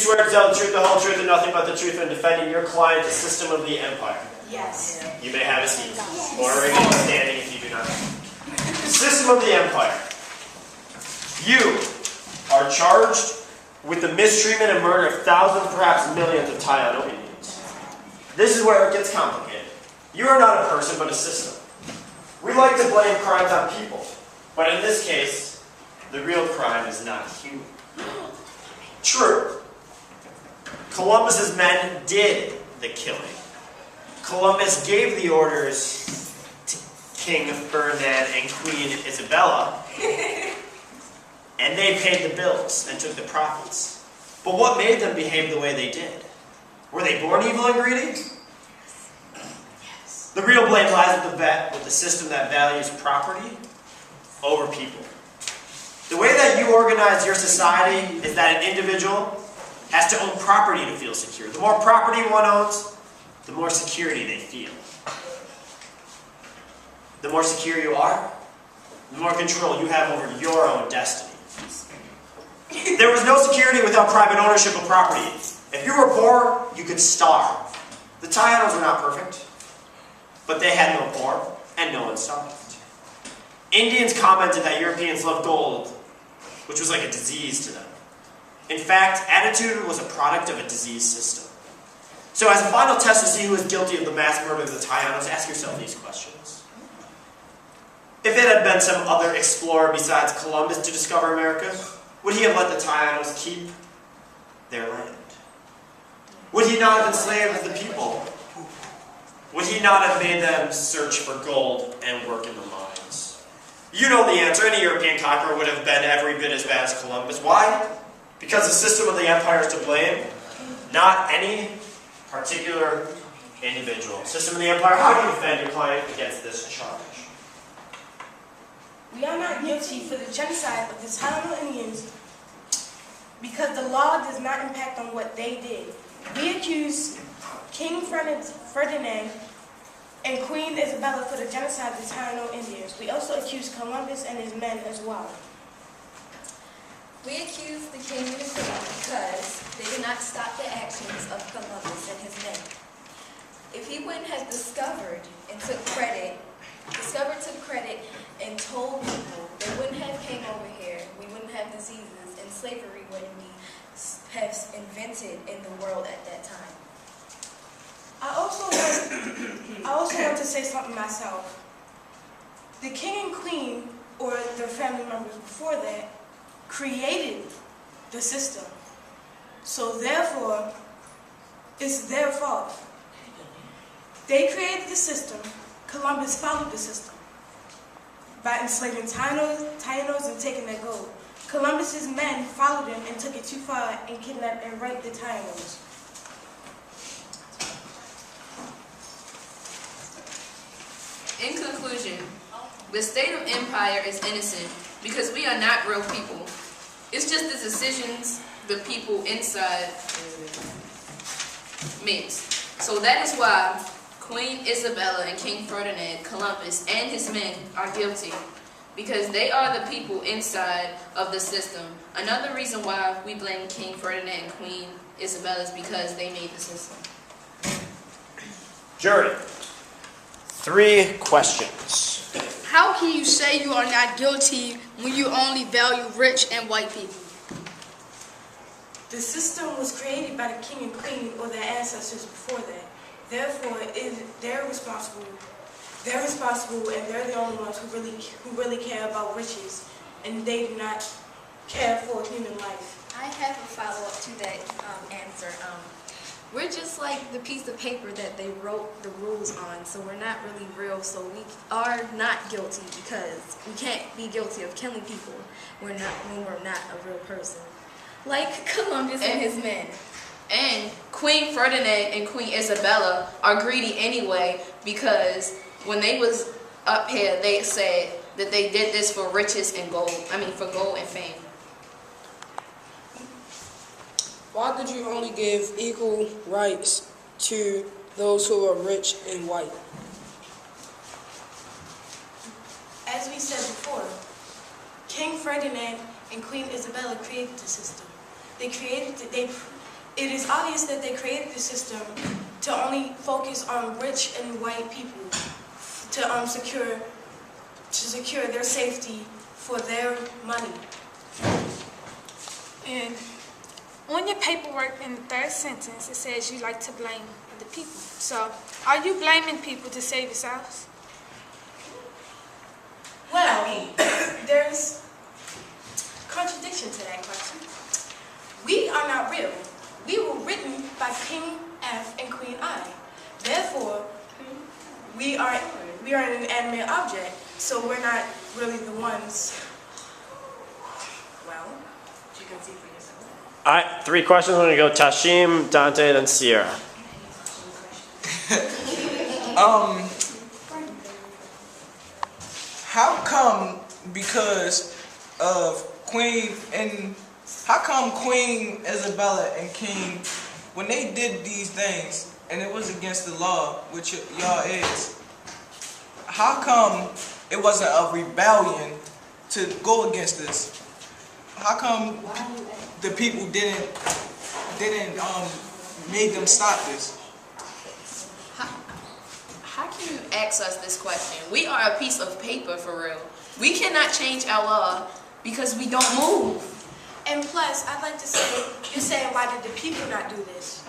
swear to tell the truth, the whole truth, and nothing but the truth when defending your client, the system of the empire? Yes. You may have a seat, or remain standing if you do not. System of the empire. You are charged with the mistreatment and murder of thousands, perhaps millions of Taino Indians. This is where it gets complicated. You are not a person, but a system. We like to blame crimes on people, but in this case, the real crime is not human. True. Columbus's men did the killing. Columbus gave the orders to King Ferdinand and Queen Isabella, and they paid the bills and took the profits. But what made them behave the way they did? Were they born evil and greedy? Yes. The real blame lies with the system that values property over people. The way that you organize your society is that an individual has to own property to feel secure. The more property one owns, the more security they feel. The more secure you are, the more control you have over your own destiny. There was no security without private ownership of property. If you were poor, you could starve. The Tainos were not perfect, but they had no poor, and no one starved. Indians commented that Europeans loved gold, which was like a disease to them. In fact, attitude was a product of a diseased system. So as a final test to see who is guilty of the mass murder of the Tainos, ask yourself these questions. If it had been some other explorer besides Columbus to discover America, would he have let the Tainos keep their land? Would he not have enslaved the people? Would he not have made them search for gold and work in the mines? You know the answer. Any European conqueror would have been every bit as bad as Columbus. Why? Because the system of the empire is to blame, not any particular individual. System of the empire, how do you defend your client against this charge? We are not guilty for the genocide of the Taino Indians because the law does not impact on what they did. We accuse King Ferdinand and Queen Isabella for the genocide of the Taino Indians. We also accuse Columbus and his men as well. We accuse the king and the queen because they did not stop the actions of Columbus and his men. If he wouldn't have discovered, took credit, and told people, they wouldn't have came over here, we wouldn't have diseases, and slavery wouldn't be have invented in the world at that time. I also want to say something myself. The king and queen, or their family members before that, created the system. So therefore, it's their fault. They created the system. Columbus followed the system by enslaving Tainos and taking their gold. Columbus's men followed him and took it too far and kidnapped and raped the Tainos. In conclusion, the state of empire is innocent because we are not real people. It's just the decisions the people inside makes. So that is why Queen Isabella and King Ferdinand, Columbus, and his men are guilty, because they are the people inside of the system. Another reason why we blame King Ferdinand and Queen Isabella is because they made the system. Jury, 3 questions. How can you say you are not guilty when you only value rich and white people? The system was created by the king and queen or their ancestors before that. Therefore, they're responsible. They're responsible, and they're the only ones who really care about riches, and they do not care for human life. I have a follow-up to that answer. We're just like the piece of paper that they wrote the rules on, so we're not really real, so we are not guilty because we can't be guilty of killing people when we're not a real person. Like Columbus and his men. And Queen Ferdinand and Queen Isabella are greedy anyway, because when they was up here, they said that they did this for riches and gold. For gold and fame. Why did you only give equal rights to those who are rich and white? As we said before, King Ferdinand and Queen Isabella created the system. They it is obvious that they created the system to only focus on rich and white people to secure their safety for their money. And on your paperwork in the third sentence, it says you like to blame the people. So, are you blaming people to save yourselves? Well, there's contradiction to that question. We are not real. We were written by King F and Queen I. Therefore, we are an inanimate object, so we're not really the ones. Well, you can see for yourself. All right, 3 questions. We're going to go Tashim, Dante, then Sierra. How come because of Queen and how come Queen Isabella and King, when they did these things and it was against the law, which y'all is, how come it wasn't a rebellion to go against this? How come the people didn't make them stop this? How can you ask us this question? We are a piece of paper for real. We cannot change our law because we don't move. And plus, I'd like to say, you're saying, why did the people not do this?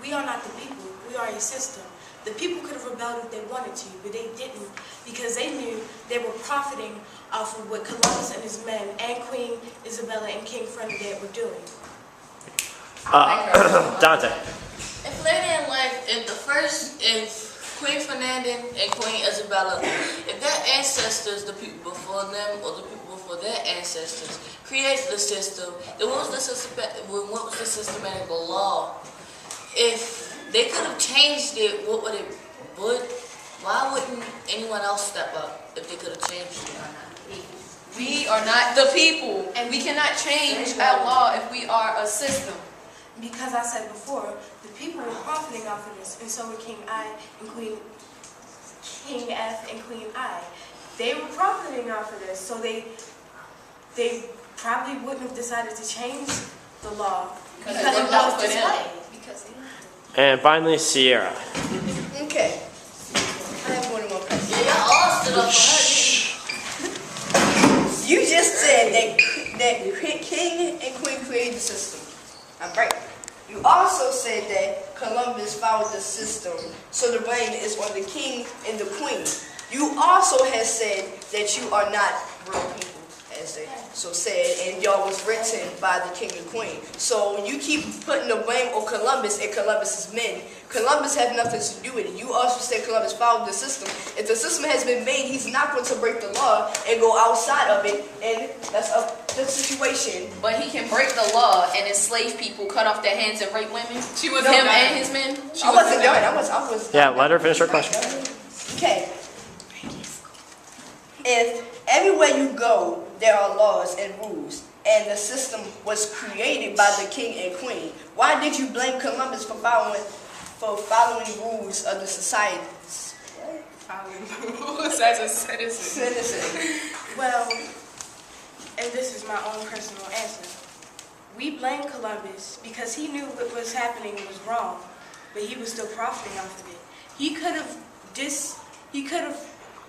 We are not the people. We are a system. The people could have rebelled if they wanted to, but they didn't because they knew they were profiting off of what Columbus and his men and Queen Isabella and King Ferdinand were doing. Dante. If later in life, if Queen Ferdinand and Queen Isabella, if their ancestors, the people before them or the people before their ancestors, created the system, then what was the systematic law? If they could have changed it, why wouldn't anyone else step up if they could have changed it? We are not the people, and we cannot change our law if we are a system. Because I said before, the people were profiting off of this, and so were King F and Queen I. They were profiting off of this, so they probably wouldn't have decided to change the law because it was this way. And finally, Sierra. Okay. I have one more question. Yeah, y'all all stood up for her. You just said that King and Queen created the system. I'm right. You also said that Columbus followed the system, so the blame is on the king and the queen. You also have said that you are not real people, as they said, and y'all was written by the king and queen. So when you keep putting the blame on Columbus and Columbus's men, Columbus had nothing to do with it. You also said Columbus followed the system. If the system has been made, he's not going to break the law and go outside of it, and that's the situation. But he can break the law and enslave people, cut off their hands, and rape women. Him and his men. I wasn't done. I was. Yeah, let her finish her question. Okay. If everywhere you go, there are laws and rules, and the system was created by the king and queen, why did you blame Columbus for following rules of the society? Following rules as a citizen. Well, and this is my own personal answer. We blame Columbus because he knew what was happening was wrong, but he was still profiting off of it. He could have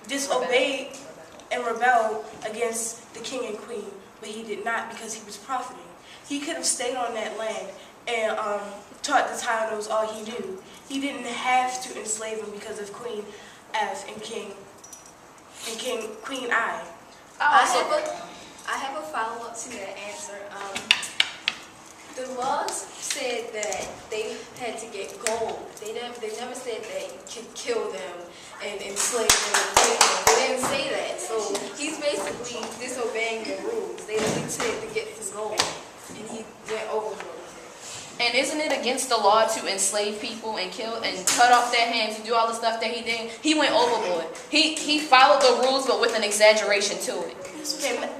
disobeyed and rebelled against the king and queen, but he did not because he was profiting. He could have stayed on that land and taught the Taínos all he knew. He didn't have to enslave them because of Queen F and Queen I. I have a follow-up to that answer. The laws said that they had to get gold. They never said that you could kill them and enslave them and take them. They didn't say that. So he's basically disobeying the rules. They only said to get his gold, and he went overboard. And isn't it against the law to enslave people and kill and cut off their hands and do all the stuff that he did? He went overboard. He followed the rules, but with an exaggeration to it. Okay,